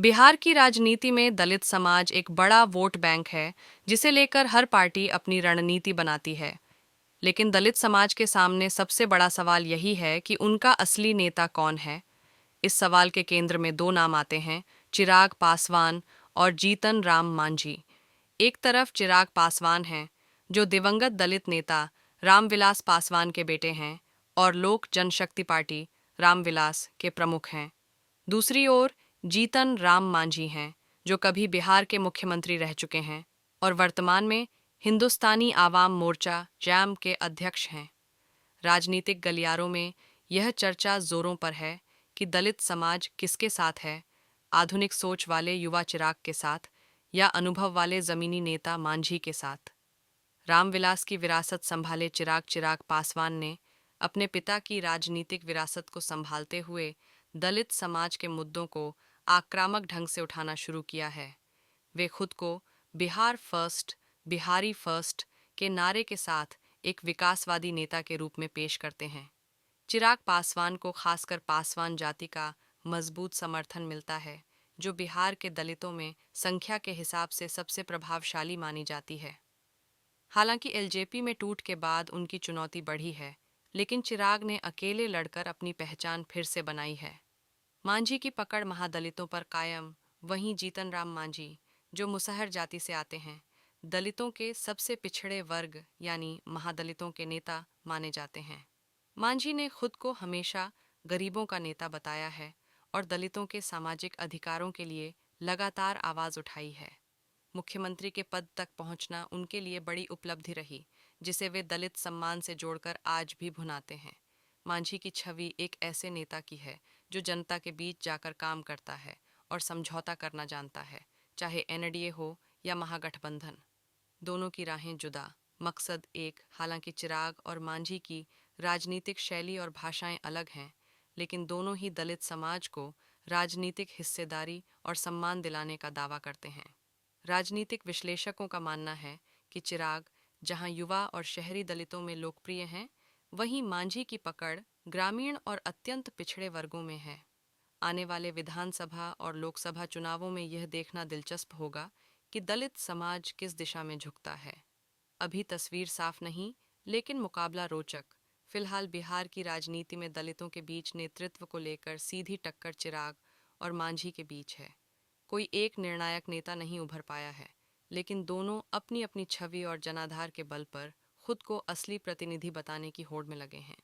बिहार की राजनीति में दलित समाज एक बड़ा वोट बैंक है, जिसे लेकर हर पार्टी अपनी रणनीति बनाती है। लेकिन दलित समाज के सामने सबसे बड़ा सवाल यही है कि उनका असली नेता कौन है। इस सवाल के केंद्र में दो नाम आते हैं, चिराग पासवान और जीतन राम मांझी। एक तरफ चिराग पासवान हैं, जो दिवंगत दलित नेता रामविलास पासवान के बेटे हैं और लोक जनशक्ति पार्टी रामविलास के प्रमुख हैं। दूसरी ओर जीतन राम मांझी हैं, जो कभी बिहार के मुख्यमंत्री रह चुके हैं और वर्तमान में हिंदुस्तानी आवाम मोर्चा जैम के अध्यक्ष हैं। राजनीतिक गलियारों में यह चर्चा जोरों पर है कि दलित समाज किसके साथ है, आधुनिक सोच वाले युवा चिराग के साथ या अनुभव वाले जमीनी नेता मांझी के साथ। रामविलास की विरासत संभाले चिराग पासवान ने अपने पिता की राजनीतिक विरासत को संभालते हुए दलित समाज के मुद्दों को आक्रामक ढंग से उठाना शुरू किया है। वे खुद को बिहार फर्स्ट, बिहारी फर्स्ट के नारे के साथ एक विकासवादी नेता के रूप में पेश करते हैं। चिराग पासवान को खासकर पासवान जाति का मजबूत समर्थन मिलता है, जो बिहार के दलितों में संख्या के हिसाब से सबसे प्रभावशाली मानी जाती है। हालांकि एलजेपी में टूट के बाद उनकी चुनौती बढ़ी है, लेकिन चिराग ने अकेले लड़कर अपनी पहचान फिर से बनाई है। मांझी की पकड़ महादलितों पर कायम, वहीं जीतन राम मांझी, जो मुसहर जाति से आते हैं, दलितों के सबसे पिछड़े वर्ग यानी महादलितों के नेता माने जाते हैं। मांझी ने खुद को हमेशा गरीबों का नेता बताया है और दलितों के सामाजिक अधिकारों के लिए लगातार आवाज उठाई है। मुख्यमंत्री के पद तक पहुंचना उनके लिए बड़ी उपलब्धि रही, जिसे वे दलित सम्मान से जोड़कर आज भी भुनाते हैं। मांझी की छवि एक ऐसे नेता की है जो जनता के बीच जाकर काम करता है और समझौता करना जानता है, चाहे एनडीए हो या महागठबंधन। दोनों की राहें जुदा, मकसद एक। हालांकि चिराग और मांझी की राजनीतिक शैली और भाषाएं अलग हैं, लेकिन दोनों ही दलित समाज को राजनीतिक हिस्सेदारी और सम्मान दिलाने का दावा करते हैं। राजनीतिक विश्लेषकों का मानना है कि चिराग जहां युवा और शहरी दलितों में लोकप्रिय हैं, वहीं मांझी की पकड़ ग्रामीण और अत्यंत पिछड़े वर्गों में है। आने वाले विधानसभा और लोकसभा चुनावों में यह देखना दिलचस्प होगा कि दलित समाज किस दिशा में झुकता है। अभी तस्वीर साफ नहीं, लेकिन मुकाबला रोचक। फिलहाल बिहार की राजनीति में दलितों के बीच नेतृत्व को लेकर सीधी टक्कर चिराग और मांझी के बीच है। कोई एक निर्णायक नेता नहीं उभर पाया है, लेकिन दोनों अपनी अपनी छवि और जनाधार के बल पर खुद को असली प्रतिनिधि बताने की होड़ में लगे हैं।